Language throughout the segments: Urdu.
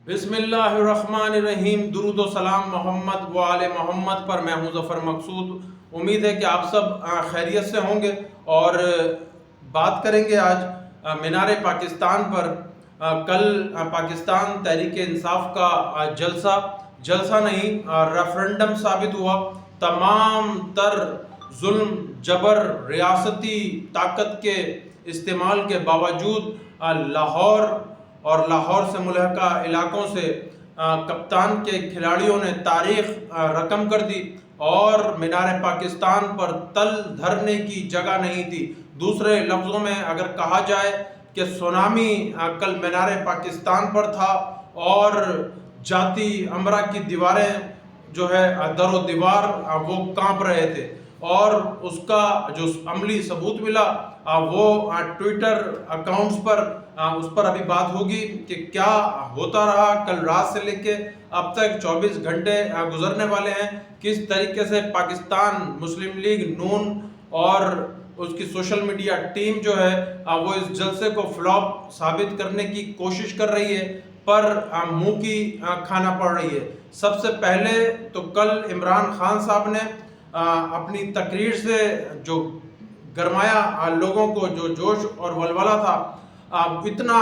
بسم اللہ الرحمن الرحیم۔ درود و سلام محمد و آل محمد پر۔ میں ہوں ظفر مقصود۔ امید ہے کہ آپ سب خیریت سے ہوں گے اور بات کریں گے آج مینار پاکستان پر۔ کل پاکستان تحریک انصاف کا جلسہ نہیں ریفرنڈم ثابت ہوا۔ تمام تر ظلم جبر ریاستی طاقت کے استعمال کے باوجود لاہور سے ملحقہ علاقوں سے کپتان کے کھلاڑیوں نے تاریخ رقم کر دی اور مینار پاکستان پر تل دھرنے کی جگہ نہیں تھی۔ دوسرے لفظوں میں اگر کہا جائے کہ سونامی کل مینار پاکستان پر تھا اور جاتی امرا کی دیواریں جو ہے در و دیوار وہ کانپ رہے تھے، اور اس کا جو عملی ثبوت ملا وہ ٹویٹر اکاؤنٹس پر اس پر ابھی بات ہوگی کہ کیا ہوتا رہا کل رات سے لے کے اب تک 24 گھنٹے گزرنے والے ہیں، کس طریقے سے پاکستان مسلم لیگ نون اور اس کی سوشل میڈیا ٹیم جو ہے وہ اس جلسے کو فلاپ ثابت کرنے کی کوشش کر رہی ہے، پر منہ کی کھانا پڑ رہی ہے۔ سب سے پہلے تو کل عمران خان صاحب نے اپنی تقریر سے جو گرمایا لوگوں کو، جو جوش اور ولولہ تھا، اتنا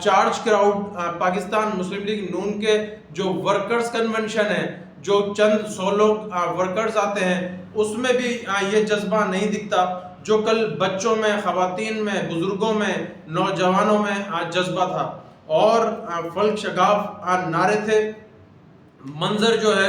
چارج کراؤڈ پاکستان مسلم لیگ نون کے جو ورکرز کنونشن ہے، جو چند 100 لوگ ورکرز آتے ہیں، اس میں بھی یہ جذبہ نہیں دکھتا جو کل بچوں میں، خواتین میں، بزرگوں میں، نوجوانوں میں جذبہ تھا، اور فلک شگاف نعرے تھے۔ منظر جو ہے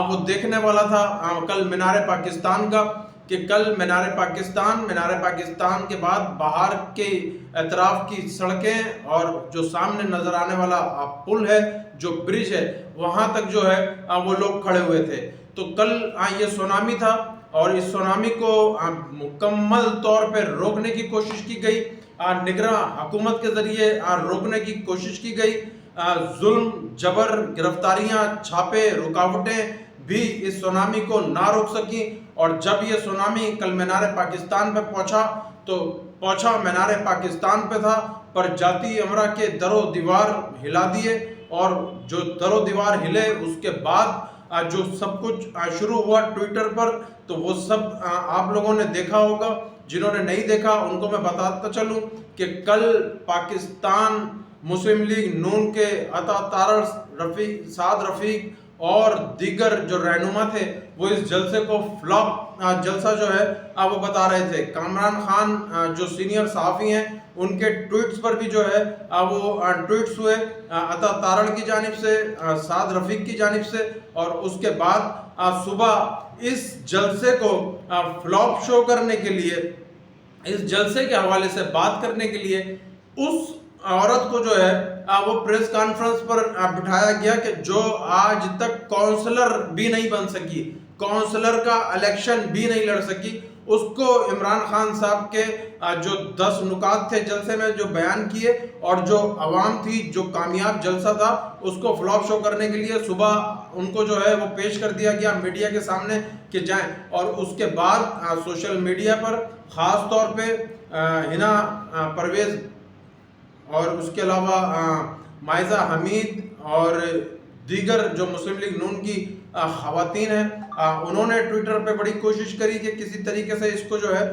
وہ دیکھنے والا تھا کل مینار پاکستان کا، کہ کل مینار پاکستان کے بعد باہر کے اطراف کی سڑکیں اور جو سامنے نظر آنے والا پل ہے، جو برج ہے، وہاں تک جو ہے وہ لوگ کھڑے ہوئے تھے۔ تو کل یہ سونامی تھا اور اس سونامی کو مکمل طور پہ روکنے کی کوشش کی گئی، نگراں حکومت کے ذریعے روکنے کی کوشش کی گئی۔ ظلم جبر گرفتاریاں چھاپے رکاوٹیں بھی اس سونامی کو نہ روک سکیں، اور جب یہ سونامی کل مینار پاکستان پہ پہنچا تو پہنچا مینار پاکستان پہ تھا، پر جاتی امرا کے در و دیوار ہلا دیے، اور جو در و دیوار ہلے اس کے بعد جو سب کچھ شروع ہوا ٹویٹر پر، تو وہ سب آپ لوگوں نے دیکھا ہوگا۔ جنہوں نے نہیں دیکھا ان کو میں بتاتا چلوں کہ کل پاکستان مسلم لیگ نون کے عطا تارڑ سعد رفیق اور دیگر جو رہنما تھے وہ اس جلسے کو فلاپ جلسہ جو ہے وہ بتا رہے تھے۔ کامران خان جو سینئر صحافی ہیں، ان کے ٹویٹس پر بھی جو ہے وہ ٹویٹس ہوئے عطا تارڑ کی جانب سے، سعد رفیق کی جانب سے، اور اس کے بعد صبح اس جلسے کو فلاپ شو کرنے کے لیے، اس جلسے کے حوالے سے بات کرنے کے لیے اس عورت کو جو ہے وہ پریس کانفرنس پر بٹھایا گیا کہ جو آج تک کونسلر بھی نہیں بن سکی، کونسلر کا الیکشن بھی نہیں لڑ سکی، اس کو عمران خان صاحب کے جو 10 نکات تھے جلسے میں جو بیان کیے، اور جو عوام تھی، جو کامیاب جلسہ تھا، اس کو فلاپ شو کرنے کے لیے صبح ان کو جو ہے وہ پیش کر دیا گیا میڈیا کے سامنے کہ جائیں، اور اس کے بعد سوشل میڈیا پر خاص طور پہ ہنا پرویز اور اس کے علاوہ مائزہ حمید اور دیگر جو مسلم لیگ نون کی خواتین ہیں، انہوں نے ٹویٹر پہ بڑی کوشش کری کہ کسی طریقے سے اس کو جو ہے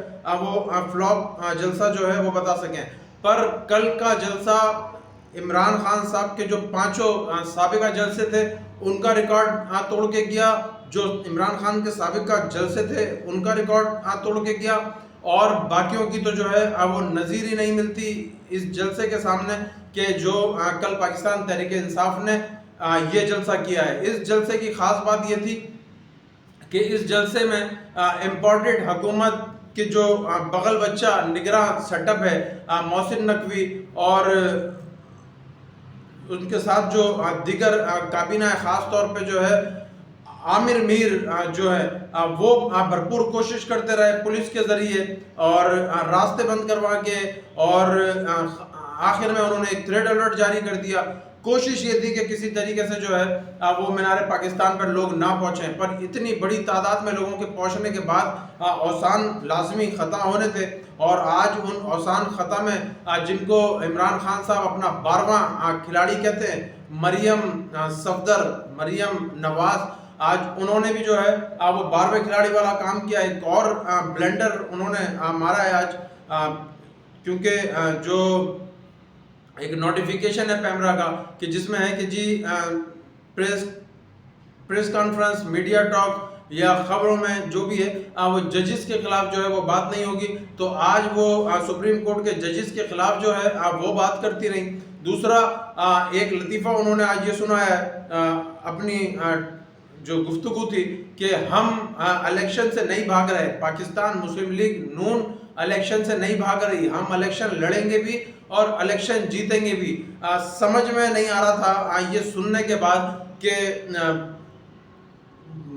وہ فلاپ جلسہ جو ہے وہ بتا سکیں۔ پر کل کا جلسہ عمران خان صاحب کے جو 5 سابقہ جلسے تھے ان کا ریکارڈ توڑ کے گیا، جو عمران خان کے سابقہ جلسے تھے ان کا ریکارڈ توڑ کے گیا، اور باقیوں کی تو جو ہے وہ نظیر ہی نہیں ملتی اس جلسے کے سامنے کہ جو کل پاکستان تحریک انصاف نے یہ جلسہ کیا ہے۔ اس جلسے کی خاص بات یہ تھی کہ اس جلسے میں امپورٹڈ حکومت کے جو بغل بچہ نگراں سیٹ اپ ہے، محسن نقوی اور ان کے ساتھ جو دیگر کابینہ ہے، خاص طور پہ جو ہے عامر میر جو ہے وہ بھرپور کوشش کرتے رہے پولیس کے ذریعے، اور راستے بند کروا کے، اور آخر میں انہوں نے ایک ریڈ الرٹ جاری کر دیا۔ کوشش یہ تھی کہ کسی طریقے سے جو ہے وہ مینار پاکستان پر لوگ نہ پہنچیں، پر اتنی بڑی تعداد میں لوگوں کے پہنچنے کے بعد اوسان لازمی خطا ہونے تھے، اور آج ان اوسان خطا میں جن کو عمران خان صاحب اپنا 12واں کھلاڑی کہتے ہیں، مریم صفدر، مریم نواز، آج انہوں نے بھی جو ہے وہ 12ویں کھلاڑی والا کام کیا. ایک اور بلنڈر انہوں نے مارا ہے آج، کیونکہ جو ایک نوٹیفیکیشن ہے پیمرا کا کہ جس میں ہے کہ جی پریس کانفرنس، میڈیا ٹاک یا خبروں میں جو بھی ہے وہ ججز کے خلاف جو ہے وہ بات نہیں ہوگی. تو آج وہ سپریم کورٹ کے ججز کے خلاف جو ہے وہ بات کرتی رہی. دوسرا ایک لطیفہ انہوں نے آج یہ سنایا ہے اپنی جو گفتگو تھی کہ ہم الیکشن سے نہیں بھاگ رہے، پاکستان مسلم لیگ نون الیکشن سے نہیں بھاگ رہی، ہم الیکشن لڑیں گے بھی اور الیکشن جیتیں گے بھی. سمجھ میں نہیں آ رہا تھا یہ سننے کے بعد کہ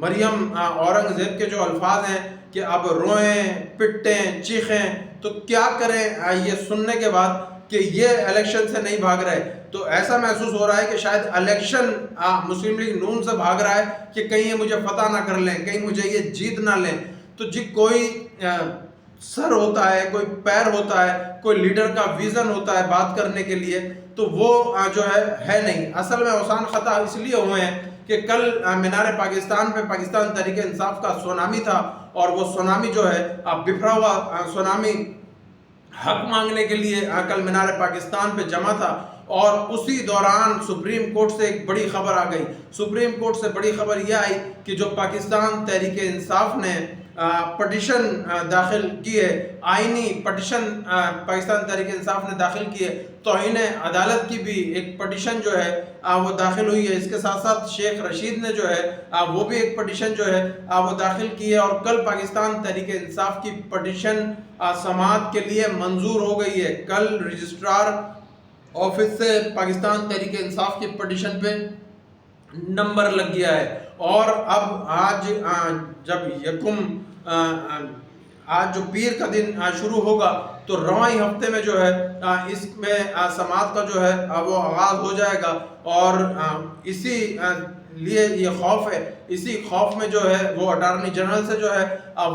مریم اورنگزیب کے جو الفاظ ہیں کہ اب روئیں پٹیں چیخیں، تو کیا کریں یہ سننے کے بعد کہ یہ الیکشن سے نہیں بھاگ رہے. تو ایسا محسوس ہو رہا ہے کہ شاید الیکشن مسلم لیگ نون سے بھاگ رہا ہے کہ کہیں یہ مجھے فتح نہ کر لیں، کہیں مجھے یہ جیت نہ لیں. تو جی کوئی سر ہوتا ہے، کوئی پیر ہوتا ہے، کوئی لیڈر کا ویژن ہوتا ہے بات کرنے کے لیے، تو وہ جو ہے نہیں. اصل میں اوسان خطا اس لیے ہوئے ہیں کہ کل مینار پاکستان پہ پاکستان تحریک انصاف کا سونامی تھا، اور وہ سونامی جو ہے بکھرا ہوا سونامی حق مانگنے کے لیے کل مینار پاکستان پہ جمع تھا. اور اسی دوران سپریم کورٹ سے ایک بڑی خبر آ گئی. سپریم کورٹ سے بڑی خبر یہ آئی کہ جو پاکستان تحریک انصاف نے پٹیشن داخل کی ہے، آئینی پٹیشن پاکستان تحریک انصاف نے داخل کی ہے، توہین عدالت کی بھی ایک پٹیشن جو ہے وہ داخل ہوئی ہے. اس کے ساتھ ساتھ شیخ رشید نے جو ہے وہ بھی ایک پٹیشن جو ہے وہ داخل کی ہے. اور کل پاکستان تحریک انصاف کی پٹیشن سماعت کے لیے منظور ہو گئی ہے. کل رجسٹرار آفس سے پاکستان تحریک انصاف کی پٹیشن پہ نمبر لگ گیا ہے. اور اب آج جب آج جو پیر کا دن شروع ہوگا تو رواں ہفتے میں جو ہے اس میں سماعت کا جو ہے وہ آغاز ہو جائے گا. اور اسی لیے یہ خوف ہے، اسی خوف میں جو ہے وہ اٹارنی جنرل سے جو ہے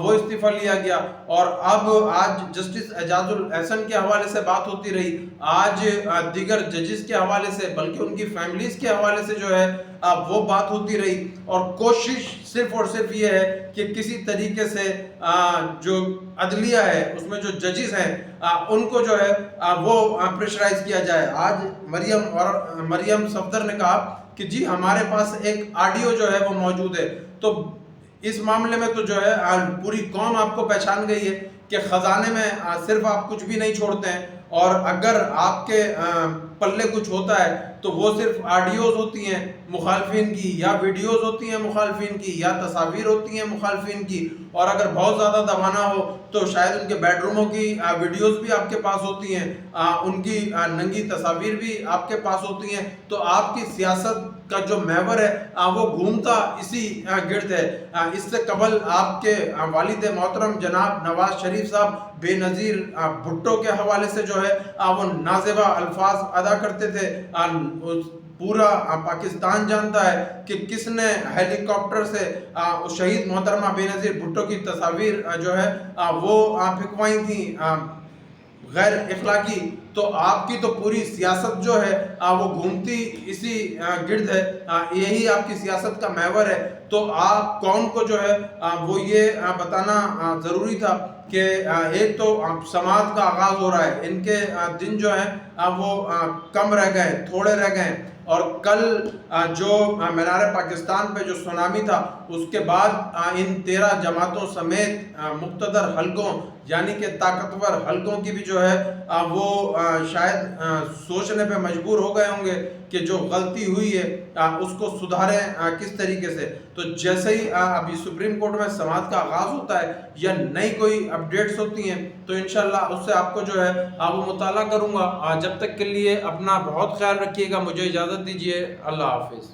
وہ استعفیٰ لیا گیا. اور اب آج جسٹس اعجاز الاحسن کے حوالے سے بات ہوتی رہی، آج دیگر ججز کے حوالے سے، بلکہ ان کی فیملیز کے حوالے سے جو ہے وہ بات ہوتی رہی. اور کوشش صرف اور صرف یہ ہے کہ کسی طریقے سے جو عدلیہ ہے اس میں جو ججز ہیں ان کو جو ہے وہ پریشرائز کیا جائے. آج مریم صفدر نے کہا کہ جی ہمارے پاس ایک آڈیو جو ہے وہ موجود ہے. تو اس معاملے میں تو جو ہے پوری قوم آپ کو پہچان گئی ہے کہ خزانے میں صرف آپ کچھ بھی نہیں چھوڑتے ہیں، اور اگر آپ کے پلے کچھ ہوتا ہے تو وہ صرف آڈیوز ہوتی ہیں مخالفین کی، یا ویڈیوز ہوتی ہیں مخالفین کی، یا تصاویر ہوتی ہیں مخالفین کی. اور اگر بہت زیادہ دبانا ہو تو شاید ان کے بیڈ روموں کی ویڈیوز بھی آپ کے پاس ہوتی ہیں، ان کی ننگی تصاویر بھی آپ کے پاس ہوتی ہیں. تو آپ کی سیاست کا جو محور ہے وہ گھومتا اسی گرد ہے. اس سے قبل آپ کے والد محترم جناب نواز شریف صاحب بے نظیر بھٹو کے حوالے سے جو ہے وہ نازیبہ الفاظ ادا کرتے تھے. پورا پاکستان جانتا ہے کہ کس نے ہیلی کاپٹر سے شہید محترمہ بے نظیر بھٹو کی تصاویر جو ہے وہ پھینکوائی تھیں غیر اخلاقی. تو آپ کی تو پوری سیاست جو ہے وہ گھومتی اسی گرد ہے، یہی آپ کی سیاست کا محور ہے. تو آپ قوم کو جو ہے وہ یہ بتانا ضروری تھا کہ ایک تو سماعت کا آغاز ہو رہا ہے، ان کے دن جو ہیں وہ کم رہ گئے، تھوڑے رہ گئے. اور کل جو مینار پاکستان پہ جو سونامی تھا اس کے بعد ان 13 جماعتوں سمیت مقتدر حلقوں یعنی کہ طاقتور حلقوں کی بھی جو ہے وہ شاید سوچنے پہ مجبور ہو گئے ہوں گے کہ جو غلطی ہوئی ہے اس کو سدھاریں کس طریقے سے. تو جیسے ہی ابھی سپریم کورٹ میں سماعت کا آغاز ہوتا ہے یا نئی کوئی اپڈیٹس ہوتی ہیں تو انشاءاللہ اس سے آپ کو جو ہے وہ مطالعہ کروں گا. جب تک کے لیے اپنا بہت خیال رکھیے گا، مجھے اجازت دیجیے. اللہ حافظ.